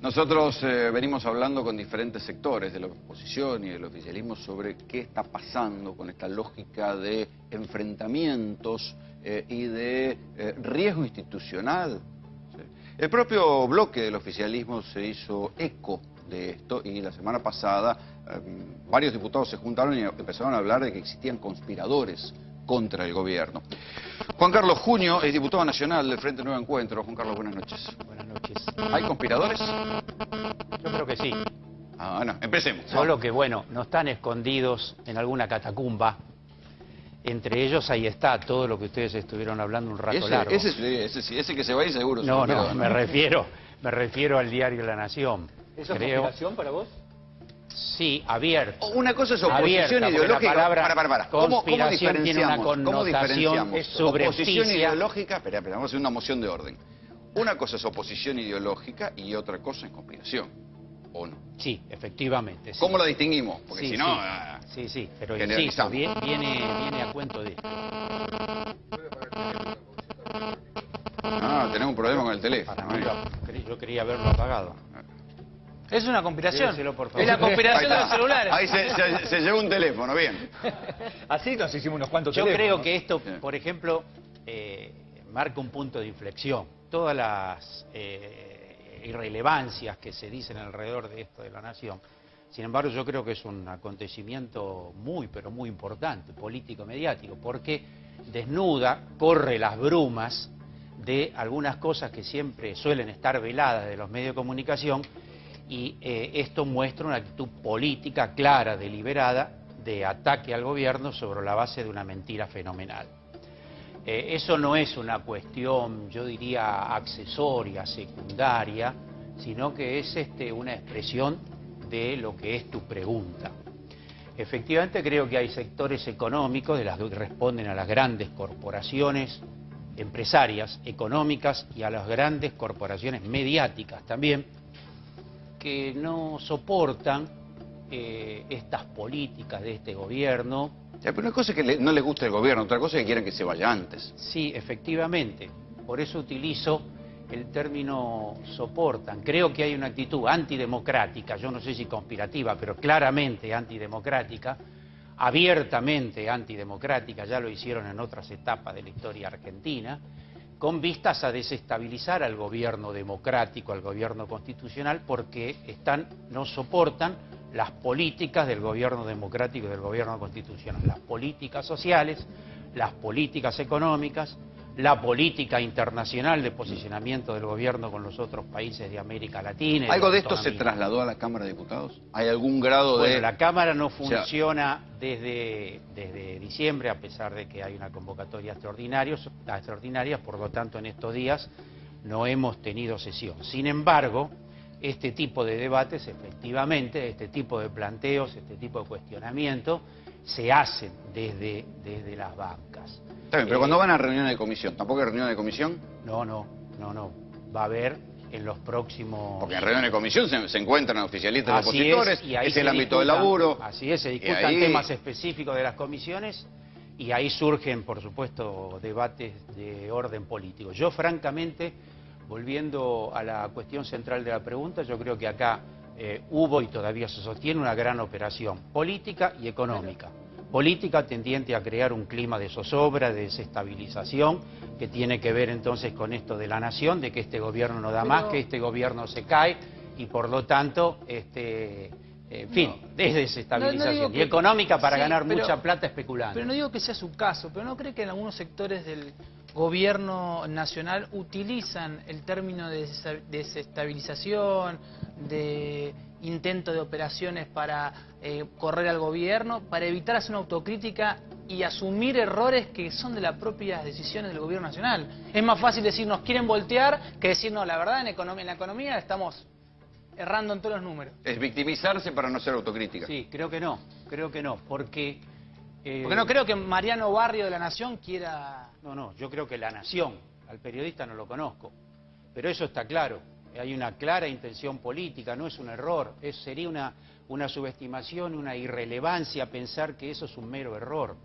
Nosotros venimos hablando con diferentes sectores de la oposición y del oficialismo sobre qué está pasando con esta lógica de enfrentamientos y de riesgo institucional. ¿Sí? El propio bloque del oficialismo se hizo eco de esto y la semana pasada varios diputados se juntaron y empezaron a hablar de que existían conspiradores contra el gobierno. Juan Carlos Junio es diputado nacional del Frente Nuevo Encuentro. Juan Carlos, buenas noches. Buenas noches. ¿Hay conspiradores? Yo creo que sí. Bueno, empecemos. Solo que, bueno, no están escondidos en alguna catacumba. Entre ellos ahí está todo lo que ustedes estuvieron hablando un rato largo. Ese que se va ahí seguro. No, me refiero al diario La Nación. ¿Eso es conspiración para vos? Sí, abierto. Una cosa es oposición ideológica. Para. Conspiración tiene una connotación oposición subrepticia. ideológica, espera, vamos a hacer una moción de orden. Una cosa es oposición ideológica y otra cosa es conspiración, ¿o no? Sí, efectivamente. Sí. ¿Cómo la distinguimos? Porque sí, si no... Sí, pero insisto, viene a cuento de esto. Tenemos un problema con el teléfono. Yo quería haberlo apagado. Es una conspiración. Por favor. Es la conspiración de los celulares. Ahí se llevó un teléfono, bien. Así nos hicimos unos cuantos Yo teléfonos. creo que esto, por ejemplo, marca un punto de inflexión. Todas las irrelevancias que se dicen alrededor de esto de La Nación, sin embargo, yo creo que es un acontecimiento pero muy importante, político-mediático, porque desnuda, corre las brumas de algunas cosas que siempre suelen estar veladas de los medios de comunicación, y esto muestra una actitud política clara, deliberada, de ataque al gobierno sobre la base de una mentira fenomenal. Eso no es una cuestión, yo diría, accesoria, secundaria, sino que es una expresión de lo que es tu pregunta. Efectivamente, creo que hay sectores económicos de las que responden a las grandes corporaciones empresarias, económicas, y a las grandes corporaciones mediáticas también, que no soportan estas políticas de este gobierno. Pero una cosa es que no les gusta el gobierno, otra cosa es que quieren que se vaya antes. Sí, efectivamente. Por eso utilizo el término soportan. Creo que hay una actitud antidemocrática, yo no sé si conspirativa, pero claramente antidemocrática, abiertamente antidemocrática, ya lo hicieron en otras etapas de la historia argentina, con vistas a desestabilizar al gobierno democrático, al gobierno constitucional, porque no soportan las políticas del gobierno democrático y del gobierno constitucional, las políticas sociales, las políticas económicas, la política internacional de posicionamiento del gobierno con los otros países de América Latina. ¿Algo de esto se trasladó a la Cámara de Diputados? ¿Hay algún grado de...? Bueno, la Cámara no funciona desde diciembre, a pesar de que hay una convocatoria extraordinaria, por lo tanto en estos días no hemos tenido sesión. Sin embargo, este tipo de debates, efectivamente, este tipo de planteos, este tipo de cuestionamiento, se hacen desde las bancas. Está bien, pero cuando van a reuniones de comisión, ¿tampoco hay reuniones de comisión? No. Va a haber en los próximos... Porque en reuniones de comisión se encuentran oficialistas y opositores, y ahí es el ámbito del laburo. Así es, se discutan temas específicos de las comisiones y ahí surgen, por supuesto, debates de orden político. Yo, francamente, volviendo a la cuestión central de la pregunta, yo creo que acá hubo y todavía se sostiene una gran operación política y económica. Política tendiente a crear un clima de zozobra, de desestabilización, que tiene que ver entonces con esto de La Nación, de que este gobierno no da más, que este gobierno se cae, y por lo tanto, en fin, desestabilización. Y económica para ganar mucha plata especulando. Pero no digo que sea su caso, pero ¿no cree que en algunos sectores del gobierno nacional utilizan el término de desestabilización, de intento de operaciones para correr al gobierno, para evitar hacer una autocrítica y asumir errores que son de las propias decisiones del gobierno nacional? Es más fácil decir nos quieren voltear que decir no, la verdad en la economía estamos errando en todos los números. Es victimizarse para no ser autocrítica. Sí, creo que no, porque... Porque no creo que Mariano Barrio de La Nación quiera... No, yo creo que La Nación, al periodista no lo conozco, pero eso está claro. Hay una clara intención política, no es un error, sería una subestimación, una irrelevancia pensar que eso es un mero error.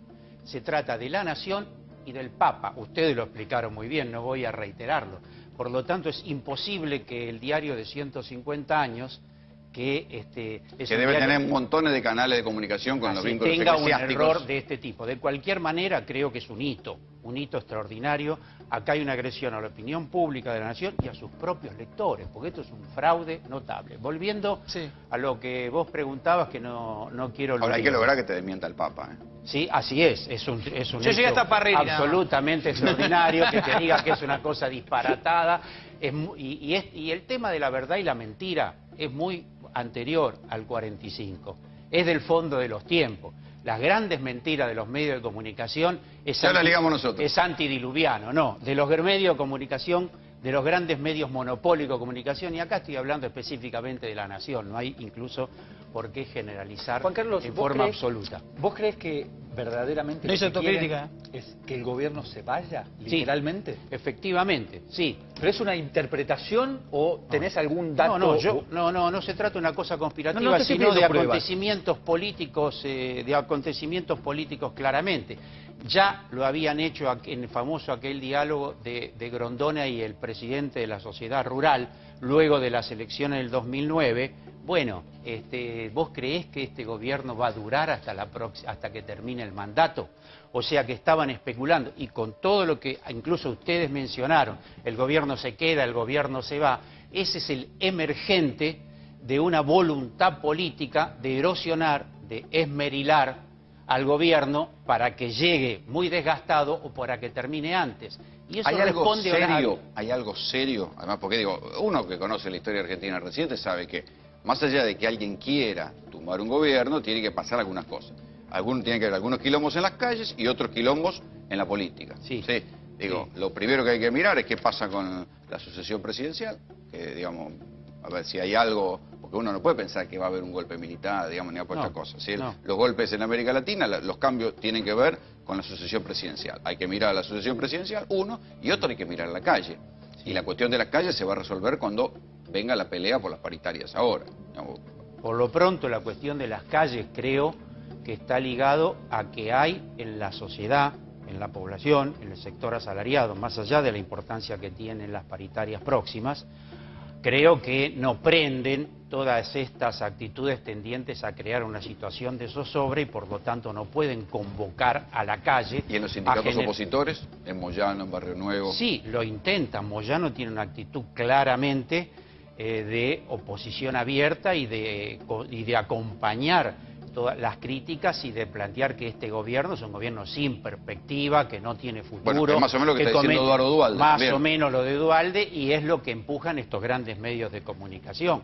Se trata de La Nación y del Papa. Ustedes lo explicaron muy bien, no voy a reiterarlo. Por lo tanto, es imposible que el diario de 150 años, que debe tener montones de canales de comunicación con los vínculos tenga un eclesiásticos. error de este tipo. De cualquier manera, creo que es un hito extraordinario. Acá hay una agresión a la opinión pública de la nación y a sus propios lectores, porque esto es un fraude notable. Volviendo a lo que vos preguntabas, que no quiero olvidar. Ahora hay que lograr que te desmienta el Papa, ¿eh? Sí, así es un Yo hecho llegué hasta Parrilli, absolutamente extraordinario, que te diga que es una cosa disparatada. Y el tema de la verdad y la mentira es muy anterior al 45, es del fondo de los tiempos. Las grandes mentiras de los medios de comunicación es antidiluviano, no, de los medios de comunicación, de los grandes medios monopólicos de comunicación, y acá estoy hablando específicamente de la nación, no hay incluso por qué generalizar Juan Carlos, en forma absoluta. ¿Vos crees que verdaderamente no hizo autocrítica es que el gobierno se vaya, literalmente? Sí, efectivamente, sí. ¿Pero es una interpretación o tenés algún dato? No se trata de una cosa conspirativa, sino de acontecimientos políticos, claramente. Ya lo habían hecho en el famoso aquel diálogo de Grondona y el presidente de la sociedad rural, luego de las elecciones del 2009. Bueno, ¿vos creés que este gobierno va a durar hasta que termine el mandato? O sea que estaban especulando, y con todo lo que incluso ustedes mencionaron, el gobierno se queda, el gobierno se va, ese es el emergente de una voluntad política de erosionar, de esmerilar al gobierno para que llegue muy desgastado o para que termine antes. Y eso ¿Hay algo serio? Además, porque digo, uno que conoce la historia argentina reciente sabe que más allá de que alguien quiera tumbar un gobierno, tiene que pasar algunas cosas. Tiene que haber algunos quilombos en las calles y otros quilombos en la política. Lo primero que hay que mirar es qué pasa con la sucesión presidencial, que digamos, a ver si hay algo, porque uno no puede pensar que va a haber un golpe militar, digamos, ni a esta cosa. Los golpes en América Latina, los cambios tienen que ver con la sucesión presidencial. Hay que mirar a la sucesión presidencial, uno, y otro hay que mirar a la calle. Y la cuestión de las calles se va a resolver cuando venga la pelea por las paritarias ahora. Por lo pronto, la cuestión de las calles creo que está ligado a que hay en la sociedad, en la población, en el sector asalariado, más allá de la importancia que tienen las paritarias próximas, creo que no prenden todas estas actitudes tendientes a crear una situación de zozobra y por lo tanto no pueden convocar a la calle. ¿Y en los sindicatos opositores? ¿En Moyano, en Barrio Nuevo? Sí, lo intentan. Moyano tiene una actitud claramente de oposición abierta y de acompañar todas las críticas y de plantear que este gobierno es un gobierno sin perspectiva, que no tiene futuro. Bueno, es más o menos lo que está diciendo Eduardo Duhalde. Más o menos lo de Duhalde, y es lo que empujan estos grandes medios de comunicación.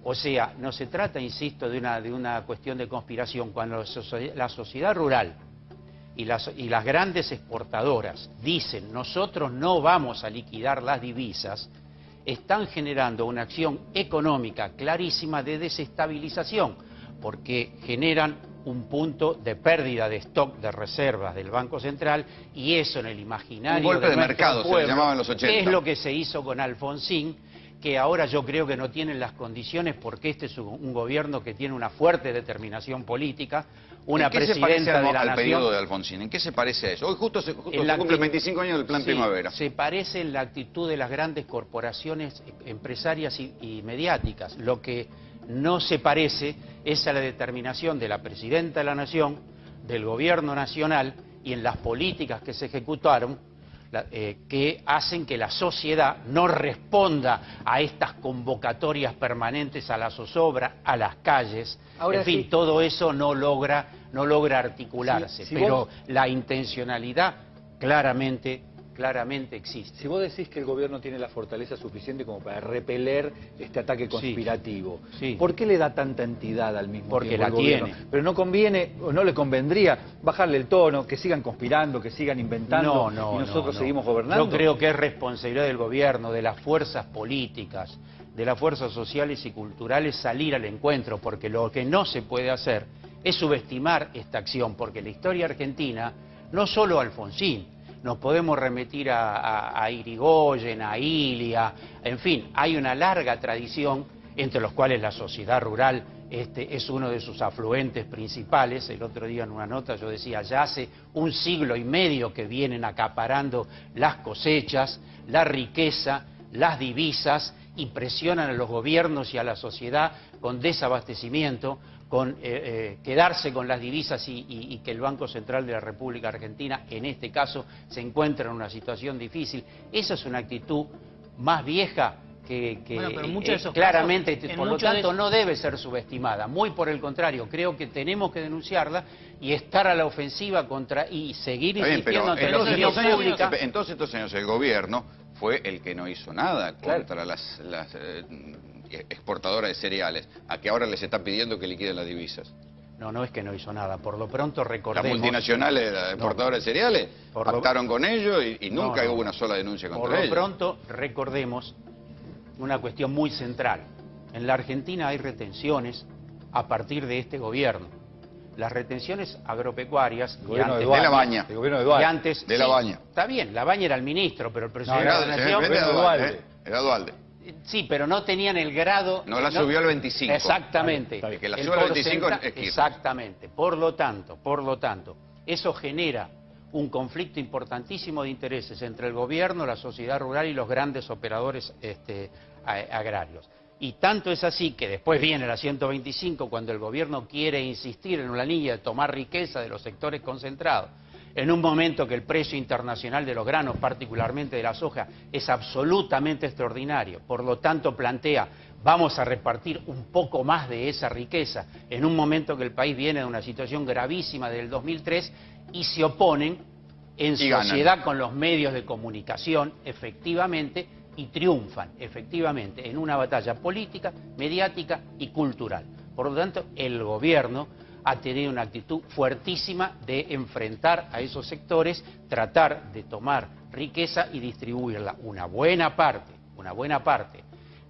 O sea, no se trata, insisto, de una cuestión de conspiración. Cuando la sociedad rural y las grandes exportadoras dicen nosotros no vamos a liquidar las divisas, están generando una acción económica clarísima de desestabilización, porque generan un punto de pérdida de stock de reservas del Banco Central, y eso en el imaginario un golpe de mercado, se le llamaba en los 80. Es lo que se hizo con Alfonsín, que ahora yo creo que no tienen las condiciones, porque este es un gobierno que tiene una fuerte determinación política, una presidenta de la nación. ¿Al periodo de Alfonsín? ¿En qué se parece a eso? Hoy justo se cumplen 25 años del Plan Primavera. Se parece en la actitud de las grandes corporaciones empresarias y mediáticas. Lo que no se parece es a la determinación de la presidenta de la nación, del gobierno nacional, y en las políticas que se ejecutaron, que hacen que la sociedad no responda a estas convocatorias permanentes a la zozobra, a las calles. Ahora, en fin, todo eso no logra articularse, pero la intencionalidad claramente existe. Si vos decís que el gobierno tiene la fortaleza suficiente como para repeler este ataque conspirativo, ¿por qué le da tanta entidad al mismo tiempo? Porque la tiene. Pero no conviene, o no le convendría bajarle el tono, que sigan conspirando, que sigan inventando y nosotros seguimos gobernando. Yo creo que es responsabilidad del gobierno, de las fuerzas políticas, de las fuerzas sociales y culturales salir al encuentro, porque lo que no se puede hacer es subestimar esta acción, porque la historia argentina, no solo Alfonsín, nos podemos remitir a Irigoyen, a Ilia, en fin, hay una larga tradición, entre los cuales la sociedad rural es uno de sus afluentes principales. El otro día en una nota yo decía, ya hace 1 siglo y medio que vienen acaparando las cosechas, la riqueza, las divisas y presionan a los gobiernos y a la sociedad con desabastecimiento, con quedarse con las divisas y que el Banco Central de la República Argentina, en este caso, se encuentra en una situación difícil. Esa es una actitud más vieja que claramente, por lo tanto, no debe ser subestimada. Muy por el contrario, creo que tenemos que denunciarla y estar a la ofensiva contra y seguir insistiendo ante la opinión pública. Entonces, estos años el gobierno fue el que no hizo nada contra las exportadoras de cereales, a que ahora les está pidiendo que liquiden las divisas. No es que no hizo nada. Por lo pronto recordemos... Las multinacionales, las exportadoras de cereales, pactaron con ellos y nunca hubo una sola denuncia contra ellos. Por lo pronto recordemos una cuestión muy central. En la Argentina hay retenciones a partir de este gobierno. Las retenciones agropecuarias de La Baña. El gobierno de Dualde. Antes, de La Baña. Está bien, La Baña era el ministro, pero el presidente de la Nación... Era Dualde. Sí, pero no tenían el grado... No la subió al 25. Exactamente. Que la subió al 25 es Kirchner. Exactamente. Por lo tanto, eso genera un conflicto importantísimo de intereses entre el gobierno, la sociedad rural y los grandes operadores agrarios. Y tanto es así que después viene la 125 cuando el gobierno quiere insistir en una línea de tomar riqueza de los sectores concentrados, en un momento que el precio internacional de los granos, particularmente de la soja, es absolutamente extraordinario. Por lo tanto, plantea, vamos a repartir un poco más de esa riqueza, en un momento que el país viene de una situación gravísima del 2003, y se oponen en sociedad con los medios de comunicación, efectivamente, y triunfan, efectivamente, en una batalla política, mediática y cultural. Por lo tanto, el gobierno ha tenido una actitud fuertísima de enfrentar a esos sectores, tratar de tomar riqueza y distribuirla. Una buena parte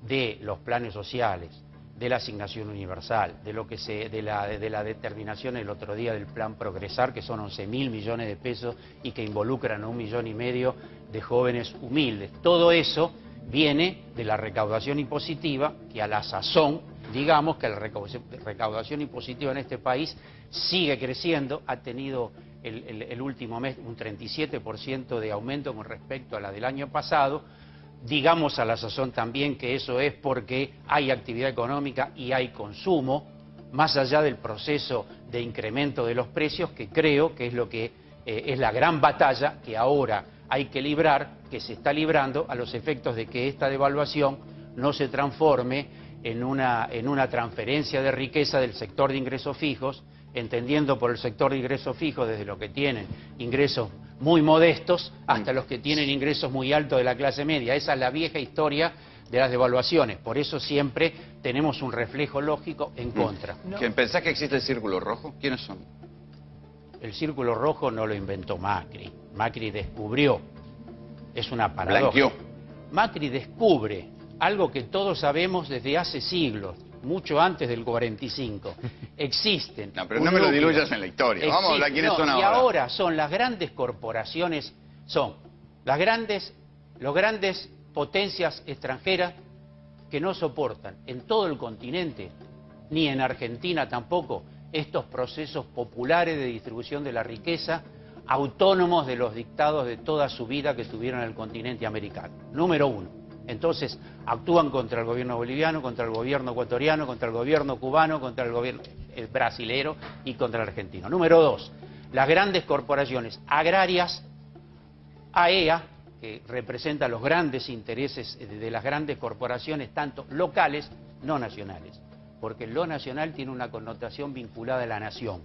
de los planes sociales, de la asignación universal, de la determinación el otro día del plan Progresar, que son 11.000 millones de pesos y que involucran a 1,5 millones de jóvenes humildes. Todo eso viene de la recaudación impositiva, que a la sazón, digamos que la recaudación impositiva en este país sigue creciendo, ha tenido el último mes un 37% de aumento con respecto a la del año pasado. Digamos a la sazón también que eso es porque hay actividad económica y hay consumo, más allá del proceso de incremento de los precios, que creo que es lo que es la gran batalla que ahora hay que librar, que se está librando a los efectos de que esta devaluación no se transforme en una transferencia de riqueza del sector de ingresos fijos, entendiendo por el sector de ingresos fijos desde los que tienen ingresos muy modestos hasta los que tienen ingresos muy altos de la clase media. Esa es la vieja historia de las devaluaciones. Por eso siempre tenemos un reflejo lógico en contra. ¿Pensás que existe el círculo rojo? ¿Quiénes son? El círculo rojo no lo inventó Macri. Macri descubrió. Es una paradoja. Blanqueó. Macri descubre algo que todos sabemos desde hace siglos, mucho antes del 45. Existen. No, pero no me lo diluyas en la historia. Vamos a hablar quiénes son ahora. Y ahora son las grandes corporaciones, las grandes potencias extranjeras que no soportan en todo el continente, ni en Argentina tampoco, estos procesos populares de distribución de la riqueza, autónomos de los dictados de toda su vida que tuvieron en el continente americano. Número uno. Entonces, actúan contra el gobierno boliviano, contra el gobierno ecuatoriano, contra el gobierno cubano, contra el gobierno brasilero y contra el argentino. Número dos, las grandes corporaciones agrarias, AEA, que representa los grandes intereses de las grandes corporaciones, tanto locales, no nacionales, porque lo nacional tiene una connotación vinculada a la nación.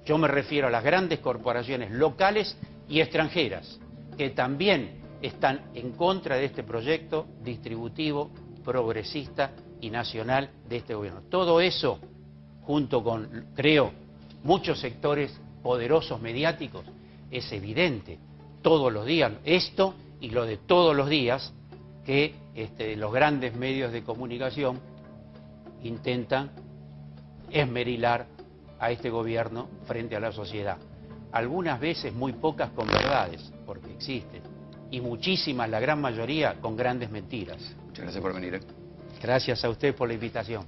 Yo me refiero a las grandes corporaciones locales y extranjeras, que también están en contra de este proyecto distributivo, progresista y nacional de este gobierno. Todo eso, junto con, creo, muchos sectores poderosos mediáticos, es evidente todos los días, esto y lo de todos los días, que los grandes medios de comunicación intentan esmerilar a este gobierno frente a la sociedad. Algunas veces muy pocas con verdades, porque existen, y muchísimas, la gran mayoría, con grandes mentiras. Muchas gracias por venir. Gracias a usted por la invitación.